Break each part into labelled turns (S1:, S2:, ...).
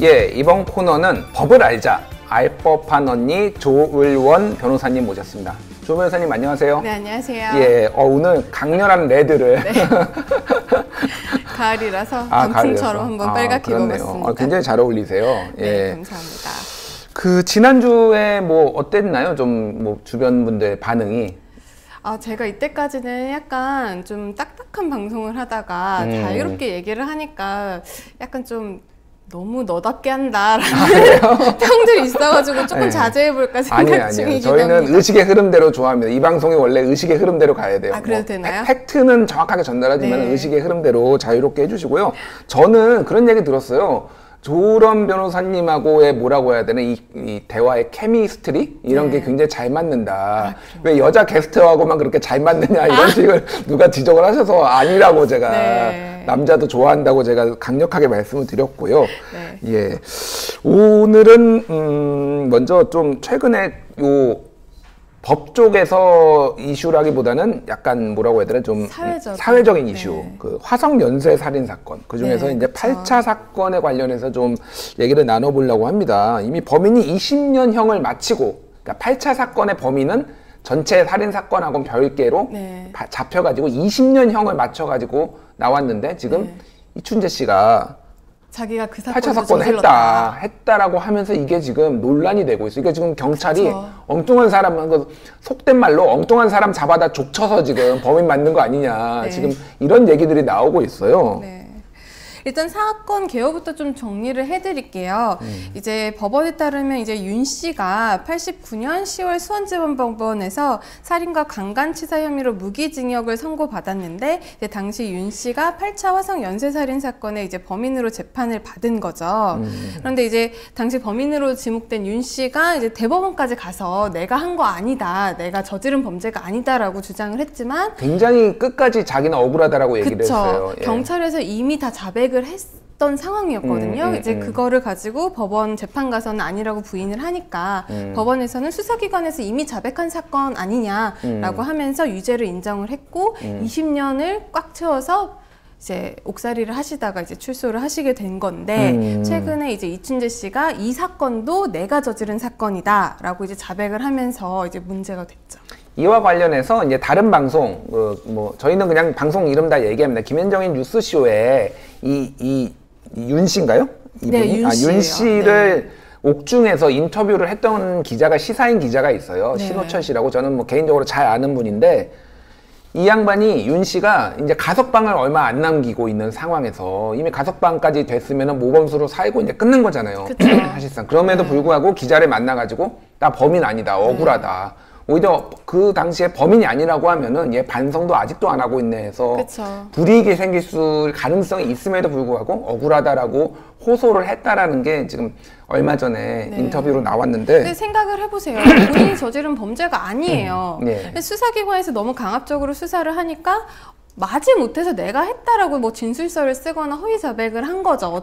S1: 예, 이번 코너는 법을 알자. 알 법한 언니 조을원 변호사님 모셨습니다. 조 변호사님 안녕하세요.
S2: 네, 안녕하세요.
S1: 예, 오늘 강렬한 레드를
S2: 네. 가을이라서 단풍처럼 한번 빨갛게 입어봤습니다.
S1: 굉장히 잘 어울리세요. 예.
S2: 네, 감사합니다.
S1: 그 지난주에 뭐 어땠나요? 좀 뭐 주변 분들 반응이?
S2: 제가 이때까지는 약간 좀 딱딱한 방송을 하다가 자유롭게 얘기를 하니까 약간 좀 너무 너답게 한다라는 평들이 있어가지고 조금 자제해볼까 생각 중이긴
S1: 저희는
S2: 합니다.
S1: 의식의 흐름대로 좋아합니다. 이 방송이 원래 의식의 흐름대로 가야 돼요.
S2: 그래도 되나요?
S1: 팩트는 정확하게 전달하지만
S2: 네.
S1: 의식의 흐름대로 자유롭게 해주시고요. 저는 그런 얘기 들었어요. 조을원 변호사님하고의 뭐라고 해야 되나 이 대화의 케미스트리 이런 게 굉장히 잘 맞는다. 왜 여자 게스트하고만 그렇게 잘 맞느냐 이런 식을 누가 지적을 하셔서 아니라고 제가 남자도 좋아한다고 제가 강력하게 말씀을 드렸고요. 예, 오늘은 먼저 좀 최근에 요 법 쪽에서 이슈라기보다는 약간 뭐라고 해야 되나 좀 사회적인 이슈, 그 화성 연쇄 살인 사건, 그 중에서 이제 8차 사건에 관련해서 좀 얘기를 나눠보려고 합니다. 이미 범인이 20년형을 마치고, 그러니까 8차 사건의 범인은 전체 살인 사건하고는 별개로 잡혀가지고 20년형을 맞춰가지고 나왔는데 지금 이춘재 씨가
S2: 자기가 그
S1: 8차 사건을 했다라고 하면서 이게 지금 논란이 되고 있어요. 그러니까 지금 경찰이 엉뚱한 사람, 속된 말로 엉뚱한 사람 잡아다 족쳐서 지금 범인 만든 거 아니냐. 지금 이런 얘기들이 나오고 있어요.
S2: 일단 사건 개요부터 좀 정리를 해드릴게요. 이제 법원에 따르면 이제 윤 씨가 89년 10월 수원지방법원에서 살인과 강간치사 혐의로 무기징역을 선고받았는데 이제 당시 윤 씨가 8차 화성 연쇄살인 사건의 이제 범인으로 재판을 받은 거죠. 그런데 이제 당시 범인으로 지목된 윤 씨가 이제 대법원까지 가서 내가 한 거 아니다, 내가 저지른 범죄가 아니다라고 주장을 했지만
S1: 굉장히 끝까지 자기는 억울하다라고 얘기를 했어요.
S2: 경찰에서 이미 다 자백을 했던 상황이었거든요. 이제 그거를 가지고 법원 재판 가서는 아니라고 부인을 하니까 법원에서는 수사기관에서 이미 자백한 사건 아니냐라고 하면서 유죄를 인정을 했고 20년을 꽉 채워서 이제 옥살이를 하시다가 이제 출소를 하시게 된 건데 최근에 이제 이춘재 씨가 이 사건도 내가 저지른 사건이다라고 이제 자백을 하면서 이제 문제가 됐죠.
S1: 이와 관련해서 이제 다른 방송, 저희는 그냥 방송 이름 다 얘기합니다. 김현정의 뉴스쇼에 이 윤 씨인가요?
S2: 네,
S1: 윤 씨를 옥중에서 인터뷰를 했던 기자가 시사인 기자가 있어요. 신호철 씨라고 저는 뭐 개인적으로 잘 아는 분인데 이 양반이 윤 씨가 이제 가석방을 얼마 안 남기고 있는 상황에서 이미 가석방까지 됐으면 모범수로 살고 이제 끊는 거잖아요. 사실상. 그럼에도 불구하고 기자를 만나가지고 나 범인 아니다, 억울하다. 오히려 그 당시에 범인이 아니라고 하면은 얘 반성도 아직도 안 하고 있네 해서 불이익이 생길 가능성이 있음에도 불구하고 억울하다라고 호소를 했다라는 게 지금 얼마 전에 인터뷰로 나왔는데
S2: 근데 생각을 해보세요. 본인이 저지른 범죄가 아니에요. 수사기관에서 너무 강압적으로 수사를 하니까 마지못해서 내가 했다라고 뭐 진술서를 쓰거나 허위 자백을 한 거죠.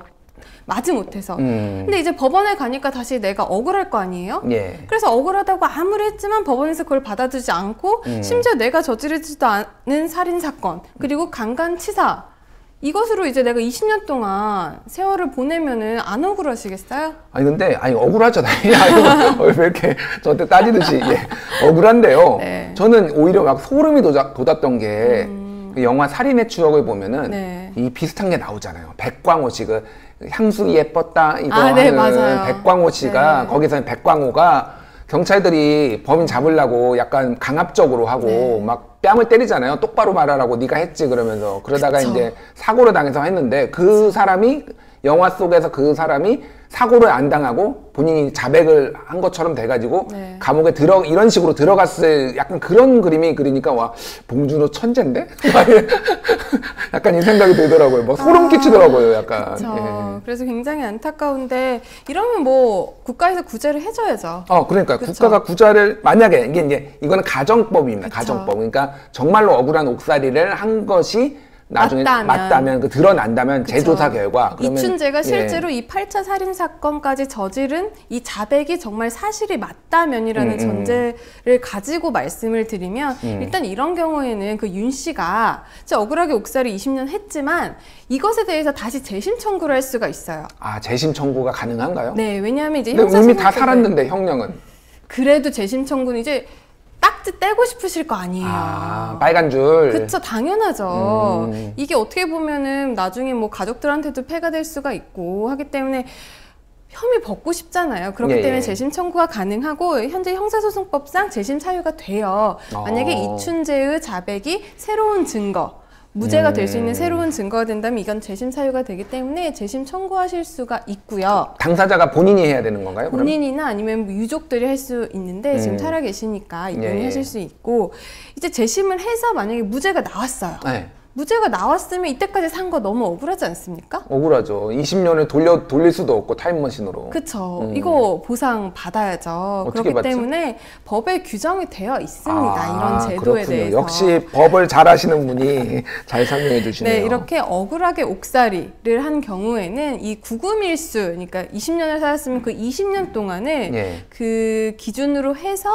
S2: 마지못해서. 근데 이제 법원에 가니까 다시 내가 억울할 거 아니에요? 그래서 억울하다고 아무리 했지만 법원에서 그걸 받아주지 않고 심지어 내가 저지르지도 않은 살인사건 그리고 강간치사 이것으로 이제 내가 20년 동안 세월을 보내면은 안 억울하시겠어요?
S1: 근데 억울하죠. 왜 이렇게 저한테 따지듯이 억울한데요. 저는 오히려 막 소름이 돋았던 게 그 영화 살인의 추억을 보면은 이 비슷한 게 나오잖아요. 백광호 씨 그 향수 예뻤다 이거 하는 백광호 씨가 거기서 백광호가 경찰들이 범인 잡으려고 약간 강압적으로 하고 막 뺨을 때리잖아요. 똑바로 말하라고 네가 했지 그러면서 그러다가 이제 사고를 당해서 했는데 그 사람이 영화 속에서 그 사람이 사고를 안 당하고 본인이 자백을 한 것처럼 돼가지고 감옥에 이런 식으로 들어갔을 약간 그런 그림이 그리니까 와 봉준호 천재인데? 약간 이 생각이 들더라고요. 막 소름 끼치더라고요. 약간.
S2: 그래서 굉장히 안타까운데 이러면 뭐 국가에서 구제를 해줘야죠.
S1: 그러니까 국가가 구제를 만약에 이거는 가정법입니다. 가정법. 그러니까 정말로 억울한 옥살이를 한 것이 나중에 맞다면 그 드러난다면 그쵸. 재조사 결과
S2: 그러면, 이춘재가 실제로 이 8차 살인 사건까지 저지른 이 자백이 정말 사실이 맞다면이라는 전제를 가지고 말씀을 드리면 일단 이런 경우에는 그 윤 씨가 진짜 억울하게 옥살이 20년 했지만 이것에 대해서 다시 재심 청구를 할 수가 있어요.
S1: 아, 재심 청구가 가능한가요?
S2: 네, 왜냐하면 이제
S1: 형사 이미 다 살았는데 형량은
S2: 그래도 재심 청구는 이제 딱지 떼고 싶으실 거 아니에요.
S1: 아, 빨간 줄.
S2: 그쵸, 당연하죠. 이게 어떻게 보면은 나중에 뭐 가족들한테도 폐가 될 수가 있고 하기 때문에 혐의 벗고 싶잖아요. 그렇기 때문에 재심 청구가 가능하고 현재 형사소송법상 재심 사유가 돼요. 만약에 이춘재의 자백이 새로운 증거, 무죄가 될 수 있는 새로운 증거가 된다면 이건 재심 사유가 되기 때문에 재심 청구하실 수가 있고요.
S1: 당사자가 본인이 해야 되는 건가요?
S2: 본인이나 아니면 뭐 유족들이 할 수 있는데 지금 살아계시니까 이분이 하실 수 있고 이제 재심을 해서 만약에 무죄가 나왔어요. 네. 무죄가 나왔으면 이때까지 산 거 너무 억울하지 않습니까?
S1: 억울하죠. 20년을 돌릴 수도 없고 타임머신으로.
S2: 그쵸. 이거 보상 받아야죠. 그렇기 받죠? 때문에 법에 규정이 되어 있습니다. 이런 제도에
S1: 그렇군요.
S2: 대해서.
S1: 역시 법을 잘 아시는 분이 잘 설명해 주시네요.
S2: 네, 이렇게 억울하게 옥살이를 한 경우에는 이 구금일수, 그러니까 20년을 살았으면 그 20년 동안을 그 기준으로 해서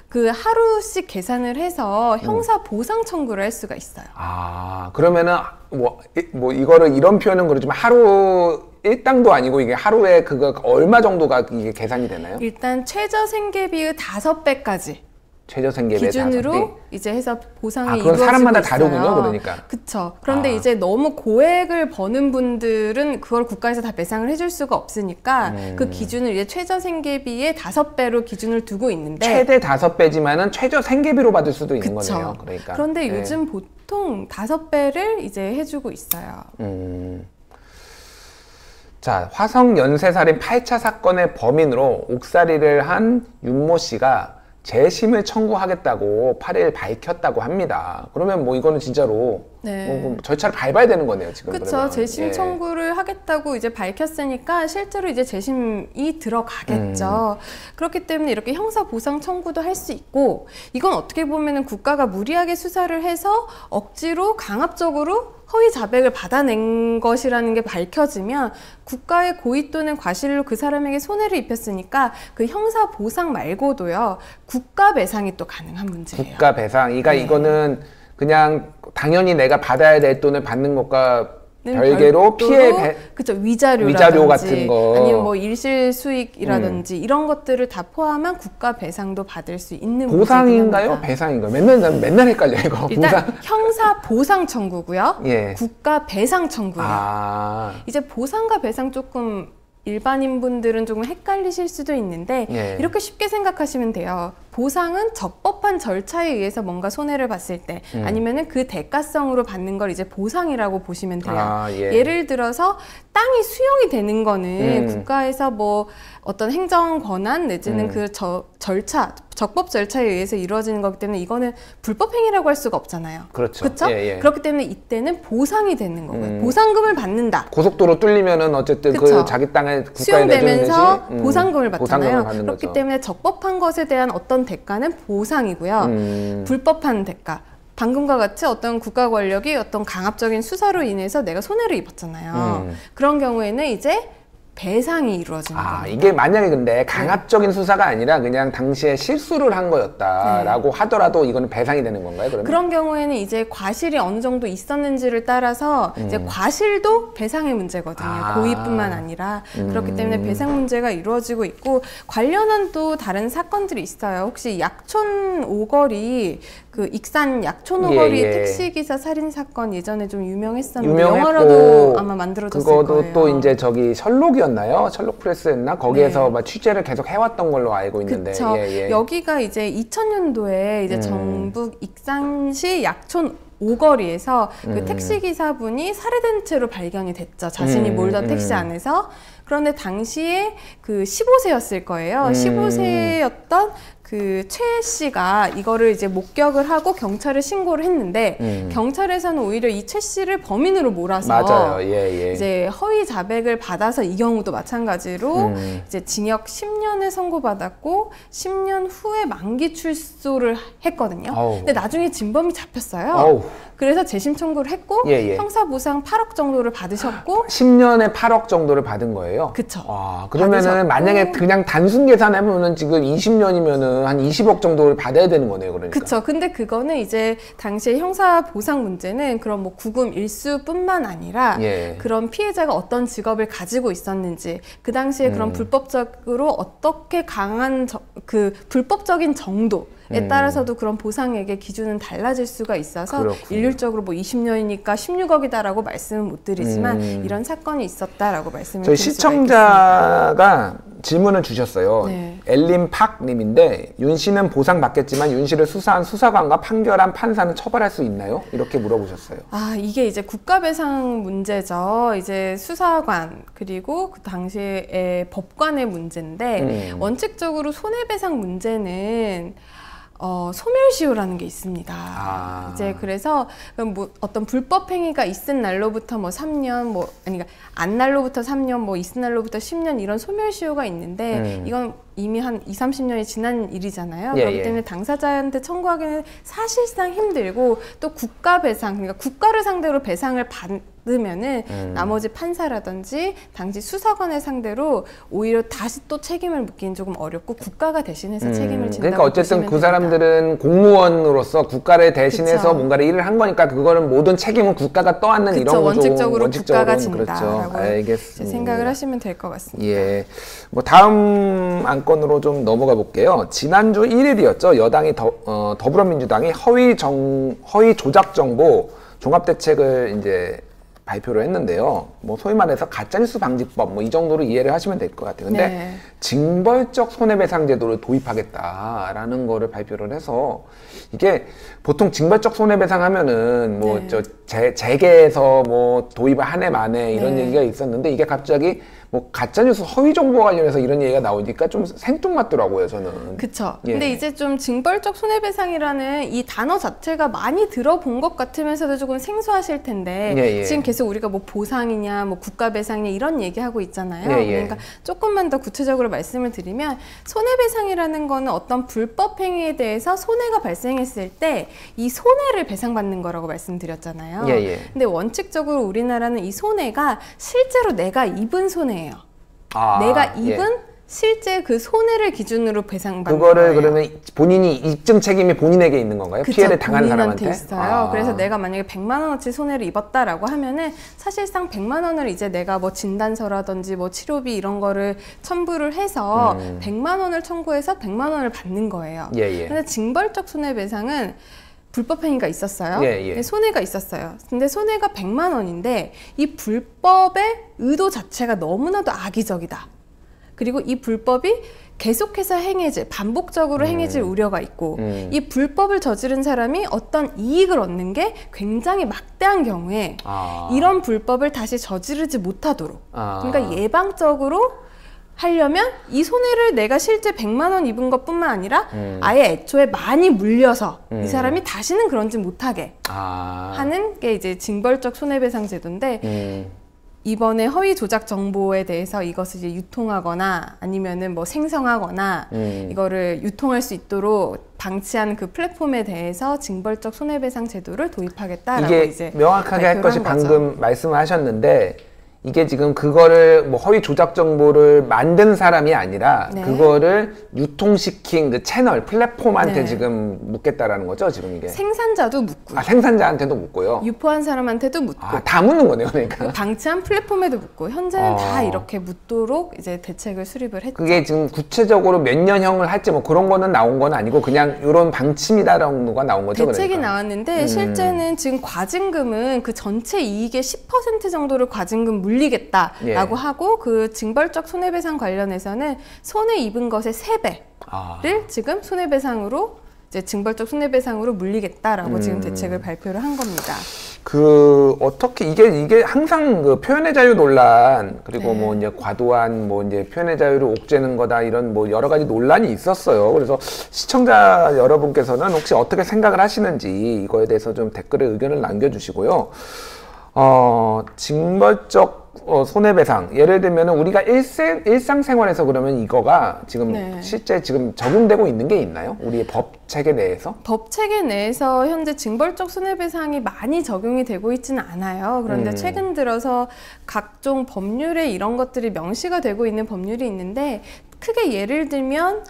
S2: 그 하루씩 계산을 해서 형사 보상 청구를 할 수가 있어요.
S1: 아, 그러면은 뭐 이거를 이런 표현은 그렇지만 하루 일당도 아니고 이게 하루에 그거 얼마 정도가 이게 계산이 되나요?
S2: 일단 최저 생계비의 5배까지.
S1: 최저 생계비
S2: 기준으로 이제 해서 보상이
S1: 그건
S2: 이루어지고
S1: 사람마다
S2: 있어요.
S1: 다르군요, 그러니까.
S2: 그쵸. 그런데 이제 너무 고액을 버는 분들은 그걸 국가에서 다 배상을 해줄 수가 없으니까 그 기준을 이제 최저 생계비의 5배로 기준을 두고 있는데
S1: 최대 5배지만은 최저 생계비로 받을 수도 있는 거네요. 그러니까.
S2: 그런데 요즘 보통 5배를 이제 해주고 있어요.
S1: 자, 화성 연쇄살인 8차 사건의 범인으로 옥살이를 한 윤모 씨가 재심을 청구하겠다고 8일 밝혔다고 합니다. 그러면 뭐 이거는 진짜로 뭐 절차를 밟아야 되는 거네요, 지금.
S2: 그렇죠. 재심 청구를 하겠다고 이제 밝혔으니까 실제로 이제 재심이 들어가겠죠. 그렇기 때문에 이렇게 형사 보상 청구도 할 수 있고 이건 어떻게 보면은 국가가 무리하게 수사를 해서 억지로 강압적으로 허위 자백을 받아낸 것이라는 게 밝혀지면 국가의 고의 또는 과실로 그 사람에게 손해를 입혔으니까 그 형사 보상 말고도요 국가 배상이 또 가능한 문제예요.
S1: 국가 배상. 그러니까 이거는 그냥 당연히 내가 받아야 될 돈을 받는 것과 별개로 피해
S2: 그쵸, 위자료 같은 거 아니면 뭐 일실 수익이라든지 이런 것들을 다 포함한 국가 배상도 받을 수 있는
S1: 보상인가요? 배상인가요? 맨날 헷갈려 이거.
S2: 일단 형사 보상 청구고요. 국가 배상 청구예요. 이제 보상과 배상 조금 일반인 분들은 조금 헷갈리실 수도 있는데 이렇게 쉽게 생각하시면 돼요. 보상은 적법한 절차에 의해서 뭔가 손해를 봤을 때 아니면은 그 대가성으로 받는 걸 이제 보상이라고 보시면 돼요. 예를 들어서 땅이 수용이 되는 거는 국가에서 뭐 어떤 행정 권한 내지는 그 절차, 적법 절차에 의해서 이루어지는 거기 때문에 이거는 불법 행위라고 할 수가 없잖아요.
S1: 그렇죠.
S2: 그렇죠? 그렇기 때문에 이때는 보상이 되는 거고요. 보상금을 받는다.
S1: 고속도로 뚫리면은 어쨌든 그 자기 땅에 국가에
S2: 수용되면서 보상금을 받잖아요. 그렇기
S1: 거죠.
S2: 때문에 적법한 것에 대한 어떤 대가는 보상이고요. 불법한 대가. 방금과 같이 어떤 국가 권력이 어떤 강압적인 수사로 인해서 내가 손해를 입었잖아요. 그런 경우에는 이제 배상이 이루어지는 겁니다.
S1: 이게 만약에 근데 강압적인 수사가 아니라 그냥 당시에 실수를 한 거였다라고 하더라도 이거는 배상이 되는 건가요? 그러면?
S2: 그런 경우에는 이제 과실이 어느 정도 있었는지를 따라서 이제 과실도 배상의 문제거든요. 고의뿐만 아니라. 그렇기 때문에 배상 문제가 이루어지고 있고 관련한 또 다른 사건들이 있어요. 혹시 약촌 오거리 그 익산 약촌 오거리 택시기사 살인 사건 예전에 좀 유명했었는데 영화로도 아마 만들어졌을 거예요.
S1: 그거도 또 이제 저기 셜록이었나요? 셜록 프레스였나? 거기에서 막 취재를 계속 해왔던 걸로 알고 있는데.
S2: 그쵸. 여기가 이제 2000년도에 이제 전북 익산시 약촌 오거리에서 그 택시기사분이 살해된 채로 발견이 됐죠. 자신이 몰던 택시 안에서. 그런데 당시에 그 15세였을 거예요. 15세였던 그 그 최 씨가 이거를 이제 목격을 하고 경찰에 신고를 했는데 경찰에서는 오히려 이 최 씨를 범인으로 몰아서
S1: 맞아요. 예, 예.
S2: 이제 허위 자백을 받아서 이 경우도 마찬가지로 이제 징역 10년을 선고받았고 10년 후에 만기 출소를 했거든요. 근데 나중에 진범이 잡혔어요. 그래서 재심 청구를 했고 예, 예. 형사보상 8억 정도를 받으셨고
S1: 10년에 8억 정도를 받은 거예요?
S2: 그쵸.
S1: 그러면은 받으셨고. 만약에 그냥 단순 계산해보면 지금 20년이면은 한 20억 정도를 받아야 되는 거네요, 그러니까.
S2: 그쵸. 근데 그거는 이제 당시에 형사보상 문제는 그런 뭐 구금 일수뿐만 아니라 예. 그런 피해자가 어떤 직업을 가지고 있었는지 그 당시에 그런 불법적으로 어떻게 강한 그 불법적인 정도에 따라서도 그런 보상액의 기준은 달라질 수가 있어서 그렇군요. 일률적으로 뭐 20년이니까 16억이다라고 말씀은 못 드리지만 이런 사건이 있었다라고 말씀을 드릴 수가 있겠습니다. 저희
S1: 시청자가 질문을 주셨어요. 네. 엘린 팍 님인데 윤 씨는 보상받겠지만 윤 씨를 수사한 수사관과 판결한 판사는 처벌할 수 있나요? 이렇게 물어보셨어요.
S2: 이게 이제 국가배상 문제죠. 이제 수사관 그리고 그 당시에 법관의 문제인데 원칙적으로 손해배상 문제는 소멸시효라는 게 있습니다. 이제 그래서 뭐 어떤 불법 행위가 있은 날로부터 뭐 3년, 그러니까 안 날로부터 3년, 뭐 있은 날로부터 10년 이런 소멸시효가 있는데 이건 이미 한 20-30년이 지난 일이잖아요. 그렇기 때문에 당사자한테 청구하기는 사실상 힘들고 또 국가배상, 그러니까 국가를 상대로 배상을 받으면은 나머지 판사라든지 당시 수사관을 상대로 오히려 다시 또 책임을 묻기는 조금 어렵고 국가가 대신해서 책임을 진다고
S1: 그러니까 어쨌든 그 사람들은 공무원으로서 국가를 대신해서 그쵸. 뭔가를 일을 한 거니까 그거는 모든 책임은 국가가 떠안는 이런 거죠.
S2: 원칙적으로 국가가 진다라고
S1: 그렇죠. 알겠습니다.
S2: 생각을 하시면 될 것 같습니다.
S1: 예, 뭐 다음 안건으로 좀 넘어가 볼게요. 지난주 1일이었죠. 여당이 더불어민주당이 허위 조작 정보 종합대책을 이제 발표를 했는데요. 뭐 소위 말해서 가짜뉴스 방지법 뭐 이 정도로 이해를 하시면 될 것 같아요. 근데 네. 징벌적 손해배상 제도를 도입하겠다라는 거를 발표를 해서 이게 보통 징벌적 손해배상 하면은 뭐 네. 재계에서 뭐 도입을 한 해 만에 이런 네. 얘기가 있었는데 이게 갑자기 뭐 가짜뉴스 허위 정보 관련해서 이런 얘기가 나오니까 좀 생뚱맞더라고요, 저는.
S2: 그쵸. 예. 근데 이제 좀 징벌적 손해배상이라는 이 단어 자체가 많이 들어본 것 같으면서도 조금 생소하실 텐데 예. 지금 계속 우리가 뭐 보상이냐, 뭐 국가배상이냐 이런 얘기하고 있잖아요. 예. 그러니까 조금만 더 구체적으로 말씀을 드리면 손해배상이라는 거는 어떤 불법 행위에 대해서 손해가 발생했을 때 이 손해를 배상받는 거라고 말씀드렸잖아요. 근데 원칙적으로 우리나라는 이 손해가 실제로 내가 입은 손해예요. 내가 입은 실제 그 손해를 기준으로 배상받는
S1: 그거를
S2: 거예요.
S1: 그러면 본인이 입증 책임이 본인에게 있는 건가요? 그쵸, 피해를 당한 사람한테?
S2: 있어요. 그래서 내가 만약에 100만 원어치 손해를 입었다라고 하면은 사실상 100만 원을 이제 내가 뭐 진단서라든지 뭐 치료비 이런 거를 첨부를 해서 100만 원을 청구해서 100만 원을 받는 거예요. 근데 징벌적 손해배상은 불법 행위가 있었어요. 손해가 있었어요. 근데 손해가 100만 원인데 이 불법의 의도 자체가 너무나도 악의적이다. 그리고 이 불법이 계속해서 행해질, 반복적으로 행해질 우려가 있고 이 불법을 저지른 사람이 어떤 이익을 얻는 게 굉장히 막대한 경우에 이런 불법을 다시 저지르지 못하도록 그러니까 예방적으로 하려면 이 손해를 내가 실제 100만 원 입은 것뿐만 아니라 아예 애초에 많이 물려서 이 사람이 다시는 그런 짓 못하게 하는 게 이제 징벌적 손해배상 제도인데 이번에 허위 조작 정보에 대해서 이것을 이제 유통하거나 아니면은 뭐 생성하거나 이거를 유통할 수 있도록 방치한 그 플랫폼에 대해서 징벌적 손해배상 제도를 도입하겠다라고
S1: 이게
S2: 이제
S1: 명확하게 할 것이 방금 말씀을 하셨는데 이게 지금 그거를 뭐 허위 조작 정보를 만든 사람이 아니라 그거를 유통시킨 그 채널 플랫폼한테 지금 묻겠다라는 거죠, 지금 이게?
S2: 생산자도 묻고요.
S1: 생산자한테도 묻고요.
S2: 유포한 사람한테도 묻고.
S1: 다 묻는 거네요, 그러니까.
S2: 방치한 플랫폼에도 묻고 현재는 다 이렇게 묻도록 이제 대책을 수립을 했죠.
S1: 그게 지금 구체적으로 몇 년형을 할지 뭐 그런 거는 나온 건 아니고 그냥 이런 방침이다라는 거가 나온 거죠,
S2: 대책이
S1: 그러니까.
S2: 나왔는데 실제는 지금 과징금은 그 전체 이익의 10% 정도를 과징금 물리겠다라고 하고 그 징벌적 손해배상 관련해서는 손해 입은 것의 3배를 지금 손해배상으로 이제 징벌적 손해배상으로 물리겠다라고 지금 대책을 발표를 한 겁니다.
S1: 어떻게 이게 항상 그 표현의 자유 논란, 그리고 뭐 이제 과도한 뭐 이제 표현의 자유를 옥죄는 거다, 이런 뭐 여러 가지 논란이 있었어요. 그래서 시청자 여러분께서는 혹시 어떻게 생각을 하시는지 이거에 대해서 좀 댓글에 의견을 남겨주시고요. 징벌적 손해배상, 예를 들면 우리가 일상생활에서 그러면 이거가 지금 실제 지금 적용되고 있는 게 있나요? 우리의 법 체계 내에서?
S2: 법 체계 내에서 현재 징벌적 손해배상이 많이 적용이 되고 있지는 않아요. 그런데 최근 들어서 각종 법률에 이런 것들이 명시가 되고 있는 법률이 있는데, 크게 예를 들면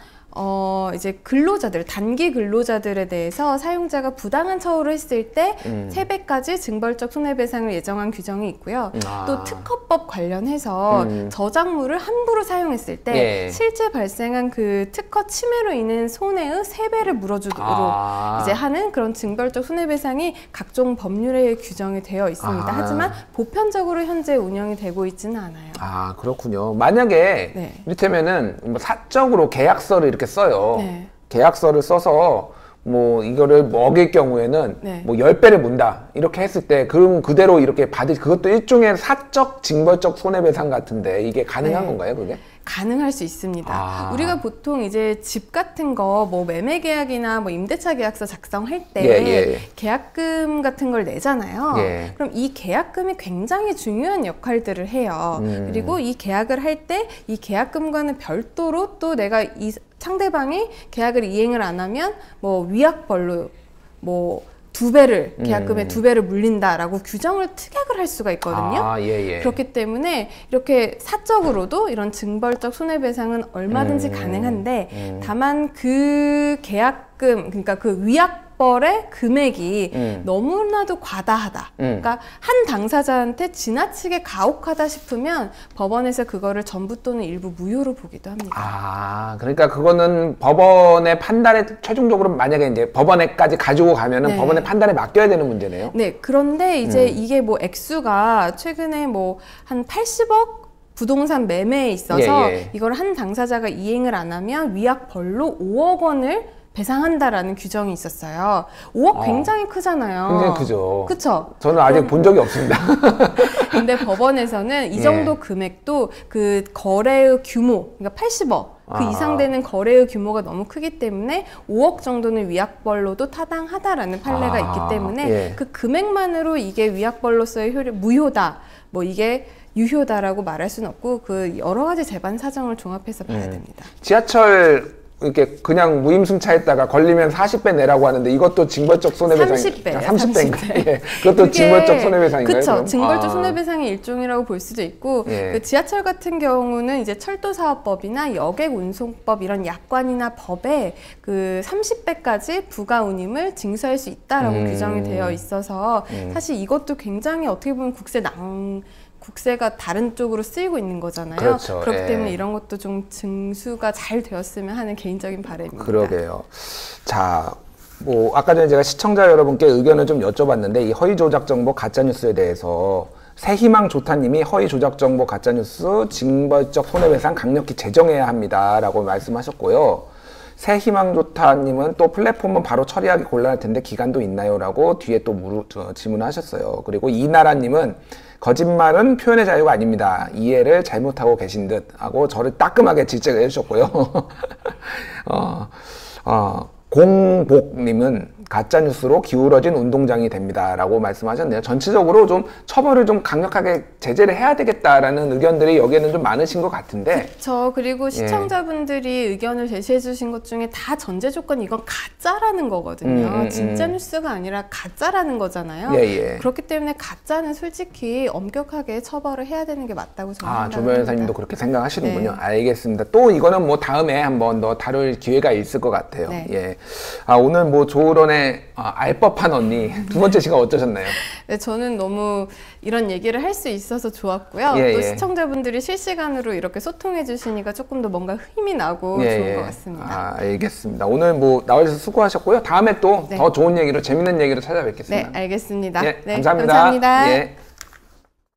S2: 이제 근로자들, 단기 근로자들에 대해서 사용자가 부당한 처우를 했을 때 3배까지 징벌적 손해배상을 예정한 규정이 있고요. 또 특허법 관련해서 저작물을 함부로 사용했을 때 실제 발생한 그 특허 침해로 인한 손해의 3배를 물어주도록 이제 하는 그런 징벌적 손해배상이 각종 법률에 규정이 되어 있습니다. 하지만 보편적으로 현재 운영이 되고 있지는 않아요.
S1: 그렇군요. 만약에 이를테면은 뭐 사적으로 계약서를 이렇게 써요. 계약서를 써서 뭐 이거를 어길 경우에는 뭐 10배를 문다 이렇게 했을 때, 그럼 그대로 이렇게 그것도 일종의 사적 징벌적 손해배상 같은데, 이게 가능한 건가요, 그게?
S2: 가능할 수 있습니다. 우리가 보통 이제 집 같은 거 뭐 매매 계약이나 뭐 임대차 계약서 작성할 때 계약금 같은 걸 내잖아요. 그럼 이 계약금이 굉장히 중요한 역할들을 해요. 그리고 이 계약을 할 때 이 계약금과는 별도로 또 내가 이 상대방이 계약을 이행을 안 하면 뭐 위약벌로 뭐 2배를, 계약금의 2배를 물린다라고 규정을 특약을 할 수가 있거든요. 그렇기 때문에 이렇게 사적으로도 이런 징벌적 손해배상은 얼마든지 가능한데, 다만 그 계약금, 그러니까 그 위약벌의 금액이 너무나도 과다하다. 그러니까 한 당사자한테 지나치게 가혹하다 싶으면 법원에서 그거를 전부 또는 일부 무효로 보기도 합니다.
S1: 그러니까 그거는 법원의 판단에 최종적으로 만약에 이제 법원에까지 가지고 가면은 법원의 판단에 맡겨야 되는 문제네요.
S2: 그런데 이제 이게 뭐 액수가 최근에 뭐 한 80억 부동산 매매에 있어서 이걸 한 당사자가 이행을 안 하면 위약벌로 5억 원을 배상한다라는 규정이 있었어요. 5억 굉장히 크잖아요.
S1: 굉장히 크죠.
S2: 그쵸?
S1: 저는 아직 본 적이 없습니다.
S2: 근데 법원에서는 이 정도 금액도 그 거래의 규모, 그러니까 80억 그 이상 되는 거래의 규모가 너무 크기 때문에 5억 정도는 위약벌로도 타당하다라는 판례가 있기 때문에 그 금액만으로 이게 위약벌로서의 무효다, 뭐 이게 유효다라고 말할 수는 없고, 그 여러 가지 재반 사정을 종합해서 봐야 됩니다.
S1: 지하철 이렇게 그냥 무임승차했다가 걸리면 40배 내라고 하는데, 이것도 징벌적 손해배상
S2: 30배.
S1: 30배인가요? 그것도 징벌적 손해배상인가요?
S2: 그렇죠. 징벌적 손해배상의 일종이라고 볼 수도 있고, 그 지하철 같은 경우는 이제 철도사업법이나 여객운송법 이런 약관이나 법에 그 30배까지 부가운임을 징수할 수 있다라고 규정이 되어 있어서 사실 이것도 굉장히 어떻게 보면 국세가 다른 쪽으로 쓰이고 있는 거잖아요. 그렇기 때문에 이런 것도 좀 징수가 잘 되었으면 하는 개인적인 바람입니다.
S1: 그러게요. 자, 뭐 아까 전에 제가 시청자 여러분께 의견을 좀 여쭤봤는데, 이 허위 조작 정보 가짜 뉴스에 대해서 새희망 조타님이 허위 조작 정보 가짜 뉴스 징벌적 손해배상 강력히 제정해야 합니다라고 말씀하셨고요. 새희망 조타님은 또 플랫폼은 바로 처리하기 곤란할 텐데 기간도 있나요? 라고 뒤에 또 질문하셨어요. 그리고 이나라님은 거짓말은 표현의 자유가 아닙니다. 이해를 잘못하고 계신 듯 하고 저를 따끔하게 질책을 해주셨고요. 공복님은 가짜뉴스로 기울어진 운동장이 됩니다 라고 말씀하셨네요. 전체적으로 좀 처벌을 좀 강력하게 제재를 해야 되겠다라는 의견들이 여기에는 좀 많으신 것 같은데.
S2: 그렇죠. 그리고 시청자분들이 의견을 제시해 주신 것 중에 다 전제 조건이 이건 가짜라는 거거든요. 진짜 뉴스가 아니라 가짜라는 거잖아요. 그렇기 때문에 가짜는 솔직히 엄격하게 처벌을 해야 되는 게 맞다고 저는 생각합니다.
S1: 조 변호사님도 그렇게 생각하시는군요. 알겠습니다. 또 이거는 뭐 다음에 한번 더 다룰 기회가 있을 것 같아요. 오늘 뭐 조으론의 알법한 언니 두 번째 시간 어떠셨나요?
S2: 저는 너무 이런 얘기를 할 수 있어서 좋았고요. 또 시청자분들이 실시간으로 이렇게 소통해 주시니까 조금 더 뭔가 힘이 나고 좋은 것 같습니다.
S1: 알겠습니다. 오늘 뭐 나와주셔서 수고하셨고요. 다음에 또 더 좋은 얘기로, 재밌는 얘기로 찾아뵙겠습니다.
S2: 알겠습니다.
S1: 감사합니다.
S2: 감사합니다.